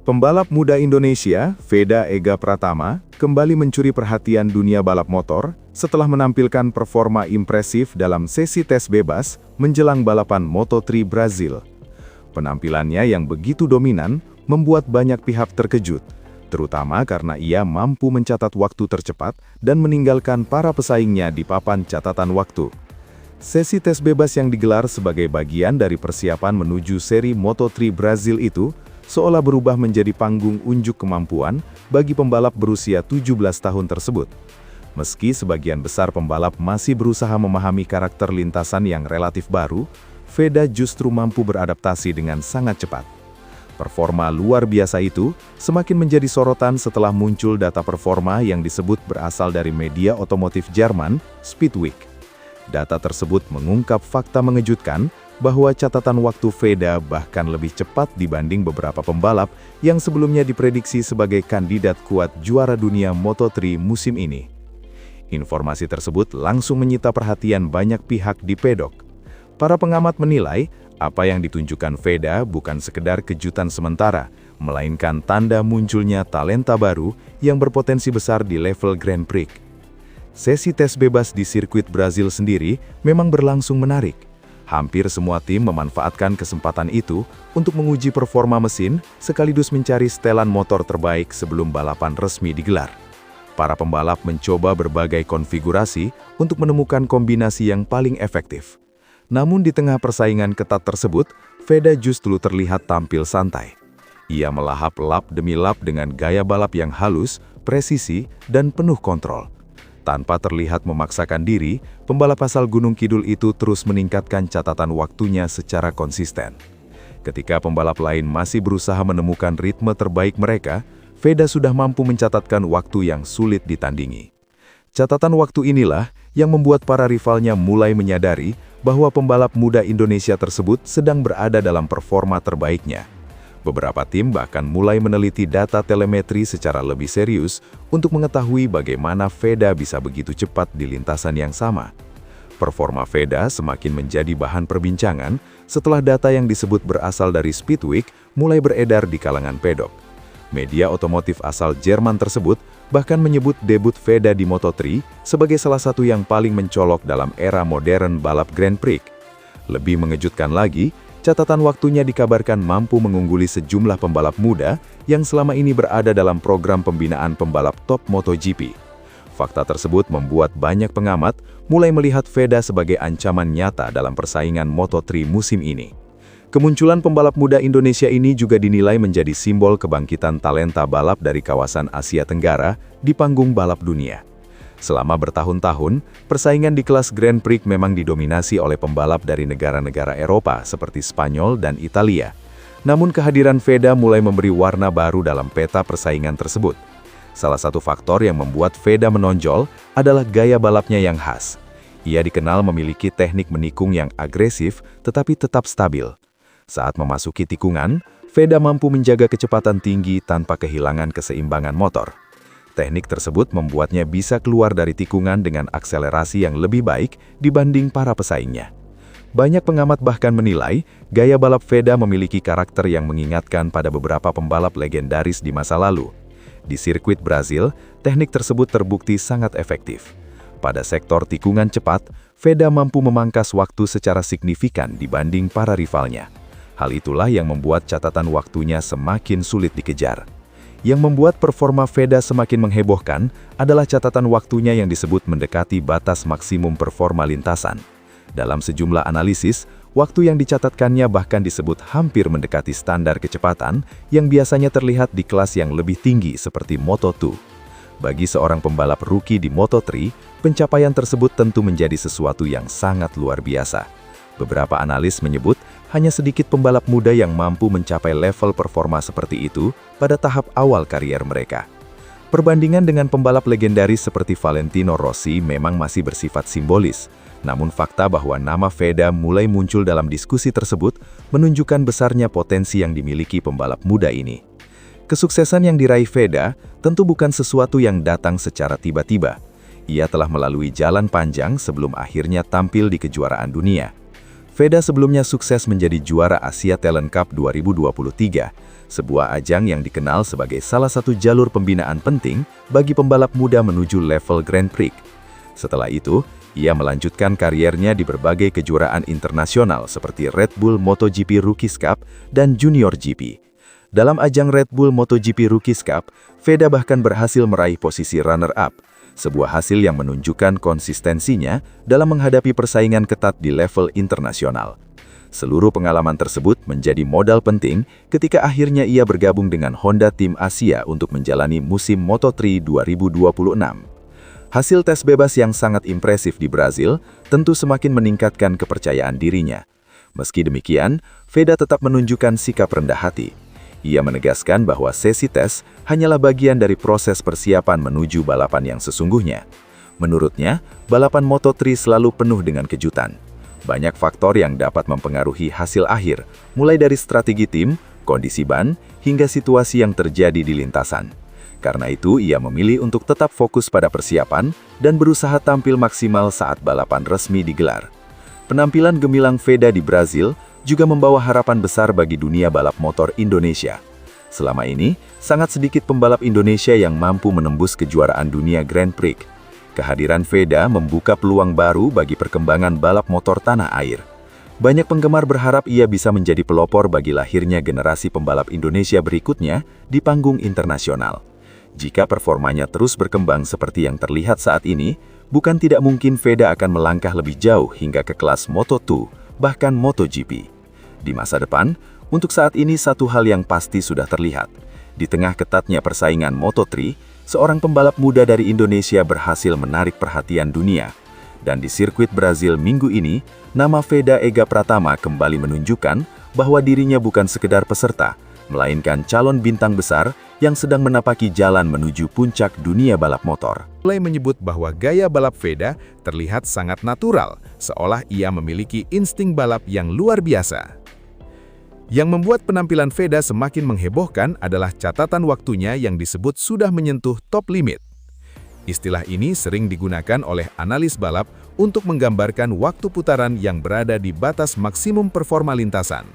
Pembalap muda Indonesia, Veda Ega Pratama, kembali mencuri perhatian dunia balap motor setelah menampilkan performa impresif dalam sesi tes bebas menjelang balapan Moto3 Brazil. Penampilannya yang begitu dominan membuat banyak pihak terkejut, terutama karena ia mampu mencatat waktu tercepat dan meninggalkan para pesaingnya di papan catatan waktu. Sesi tes bebas yang digelar sebagai bagian dari persiapan menuju seri Moto3 Brazil itu seolah berubah menjadi panggung unjuk kemampuan bagi pembalap berusia 17 tahun tersebut. Meski sebagian besar pembalap masih berusaha memahami karakter lintasan yang relatif baru, Veda justru mampu beradaptasi dengan sangat cepat. Performa luar biasa itu semakin menjadi sorotan setelah muncul data performa yang disebut berasal dari media otomotif Jerman, Speedweek. Data tersebut mengungkap fakta mengejutkan bahwa catatan waktu Veda bahkan lebih cepat dibanding beberapa pembalap yang sebelumnya diprediksi sebagai kandidat kuat juara dunia Moto3 musim ini. Informasi tersebut langsung menyita perhatian banyak pihak di pedok. Para pengamat menilai, apa yang ditunjukkan Veda bukan sekedar kejutan sementara, melainkan tanda munculnya talenta baru yang berpotensi besar di level Grand Prix. Sesi tes bebas di sirkuit Brazil sendiri memang berlangsung menarik. Hampir semua tim memanfaatkan kesempatan itu untuk menguji performa mesin sekaligus mencari setelan motor terbaik sebelum balapan resmi digelar. Para pembalap mencoba berbagai konfigurasi untuk menemukan kombinasi yang paling efektif. Namun di tengah persaingan ketat tersebut, Veda justru terlihat tampil santai. Ia melahap lap demi lap dengan gaya balap yang halus, presisi, dan penuh kontrol. Tanpa terlihat memaksakan diri, pembalap asal Gunung Kidul itu terus meningkatkan catatan waktunya secara konsisten. Ketika pembalap lain masih berusaha menemukan ritme terbaik mereka, Veda sudah mampu mencatatkan waktu yang sulit ditandingi. Catatan waktu inilah yang membuat para rivalnya mulai menyadari bahwa pembalap muda Indonesia tersebut sedang berada dalam performa terbaiknya. Beberapa tim bahkan mulai meneliti data telemetri secara lebih serius untuk mengetahui bagaimana Veda bisa begitu cepat di lintasan yang sama. Performa Veda semakin menjadi bahan perbincangan setelah data yang disebut berasal dari Speedweek mulai beredar di kalangan pedok. Media otomotif asal Jerman tersebut bahkan menyebut debut Veda di Moto3 sebagai salah satu yang paling mencolok dalam era modern balap Grand Prix. Lebih mengejutkan lagi, catatan waktunya dikabarkan mampu mengungguli sejumlah pembalap muda yang selama ini berada dalam program pembinaan pembalap top MotoGP. Fakta tersebut membuat banyak pengamat mulai melihat Veda sebagai ancaman nyata dalam persaingan Moto3 musim ini. Kemunculan pembalap muda Indonesia ini juga dinilai menjadi simbol kebangkitan talenta balap dari kawasan Asia Tenggara di panggung balap dunia. Selama bertahun-tahun, persaingan di kelas Grand Prix memang didominasi oleh pembalap dari negara-negara Eropa seperti Spanyol dan Italia. Namun kehadiran Veda mulai memberi warna baru dalam peta persaingan tersebut. Salah satu faktor yang membuat Veda menonjol adalah gaya balapnya yang khas. Ia dikenal memiliki teknik menikung yang agresif tetapi tetap stabil. Saat memasuki tikungan, Veda mampu menjaga kecepatan tinggi tanpa kehilangan keseimbangan motor. Teknik tersebut membuatnya bisa keluar dari tikungan dengan akselerasi yang lebih baik dibanding para pesaingnya. Banyak pengamat bahkan menilai, gaya balap Veda memiliki karakter yang mengingatkan pada beberapa pembalap legendaris di masa lalu. Di sirkuit Brazil, teknik tersebut terbukti sangat efektif. Pada sektor tikungan cepat, Veda mampu memangkas waktu secara signifikan dibanding para rivalnya. Hal itulah yang membuat catatan waktunya semakin sulit dikejar. Yang membuat performa Veda semakin menghebohkan adalah catatan waktunya yang disebut mendekati batas maksimum performa lintasan. Dalam sejumlah analisis, waktu yang dicatatkannya bahkan disebut hampir mendekati standar kecepatan yang biasanya terlihat di kelas yang lebih tinggi seperti Moto2. Bagi seorang pembalap rookie di Moto3, pencapaian tersebut tentu menjadi sesuatu yang sangat luar biasa. Beberapa analis menyebut hanya sedikit pembalap muda yang mampu mencapai level performa seperti itu pada tahap awal karier mereka. Perbandingan dengan pembalap legendaris seperti Valentino Rossi memang masih bersifat simbolis, namun fakta bahwa nama Veda mulai muncul dalam diskusi tersebut menunjukkan besarnya potensi yang dimiliki pembalap muda ini. Kesuksesan yang diraih Veda tentu bukan sesuatu yang datang secara tiba-tiba. Ia telah melalui jalan panjang sebelum akhirnya tampil di kejuaraan dunia. Veda sebelumnya sukses menjadi juara Asia Talent Cup 2023, sebuah ajang yang dikenal sebagai salah satu jalur pembinaan penting bagi pembalap muda menuju level Grand Prix. Setelah itu, ia melanjutkan kariernya di berbagai kejuaraan internasional seperti Red Bull MotoGP Rookies Cup dan Junior GP. Dalam ajang Red Bull MotoGP Rookies Cup, Veda bahkan berhasil meraih posisi runner-up, sebuah hasil yang menunjukkan konsistensinya dalam menghadapi persaingan ketat di level internasional. Seluruh pengalaman tersebut menjadi modal penting ketika akhirnya ia bergabung dengan Honda Tim Asia untuk menjalani musim Moto3 2026. Hasil tes bebas yang sangat impresif di Brazil tentu semakin meningkatkan kepercayaan dirinya. Meski demikian, Veda tetap menunjukkan sikap rendah hati. Ia menegaskan bahwa sesi tes hanyalah bagian dari proses persiapan menuju balapan yang sesungguhnya. Menurutnya, balapan Moto3 selalu penuh dengan kejutan. Banyak faktor yang dapat mempengaruhi hasil akhir, mulai dari strategi tim, kondisi ban, hingga situasi yang terjadi di lintasan. Karena itu, ia memilih untuk tetap fokus pada persiapan dan berusaha tampil maksimal saat balapan resmi digelar. Penampilan gemilang Veda di Brazil juga membawa harapan besar bagi dunia balap motor Indonesia. Selama ini, sangat sedikit pembalap Indonesia yang mampu menembus kejuaraan dunia Grand Prix. Kehadiran Veda membuka peluang baru bagi perkembangan balap motor tanah air. Banyak penggemar berharap ia bisa menjadi pelopor bagi lahirnya generasi pembalap Indonesia berikutnya di panggung internasional. Jika performanya terus berkembang seperti yang terlihat saat ini, bukan tidak mungkin Veda akan melangkah lebih jauh hingga ke kelas Moto2, bahkan MotoGP. Di masa depan, untuk saat ini satu hal yang pasti sudah terlihat. Di tengah ketatnya persaingan Moto3, seorang pembalap muda dari Indonesia berhasil menarik perhatian dunia. Dan di sirkuit Brazil minggu ini, nama Veda Ega Pratama kembali menunjukkan bahwa dirinya bukan sekedar peserta, melainkan calon bintang besar yang sedang menapaki jalan menuju puncak dunia balap motor. Mulai menyebut bahwa gaya balap Veda terlihat sangat natural, seolah ia memiliki insting balap yang luar biasa. Yang membuat penampilan Veda semakin menghebohkan adalah catatan waktunya yang disebut sudah menyentuh top limit. Istilah ini sering digunakan oleh analis balap untuk menggambarkan waktu putaran yang berada di batas maksimum performa lintasan.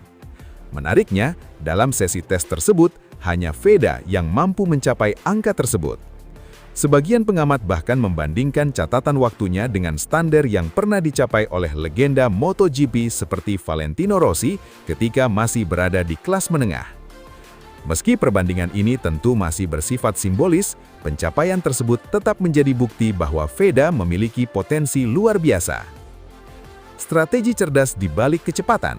Menariknya, dalam sesi tes tersebut, hanya Veda yang mampu mencapai angka tersebut. Sebagian pengamat bahkan membandingkan catatan waktunya dengan standar yang pernah dicapai oleh legenda MotoGP seperti Valentino Rossi ketika masih berada di kelas menengah. Meski perbandingan ini tentu masih bersifat simbolis, pencapaian tersebut tetap menjadi bukti bahwa Veda memiliki potensi luar biasa. Strategi cerdas di balik kecepatan.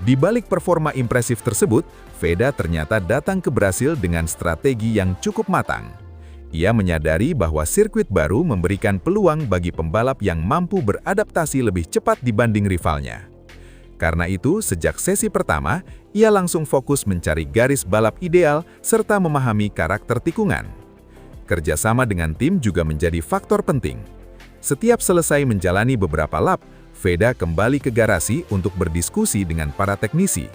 Di balik performa impresif tersebut, Veda ternyata datang ke Brasil dengan strategi yang cukup matang. Ia menyadari bahwa sirkuit baru memberikan peluang bagi pembalap yang mampu beradaptasi lebih cepat dibanding rivalnya. Karena itu, sejak sesi pertama, ia langsung fokus mencari garis balap ideal serta memahami karakter tikungan. Kerjasama dengan tim juga menjadi faktor penting. Setiap selesai menjalani beberapa lap, Veda kembali ke garasi untuk berdiskusi dengan para teknisi.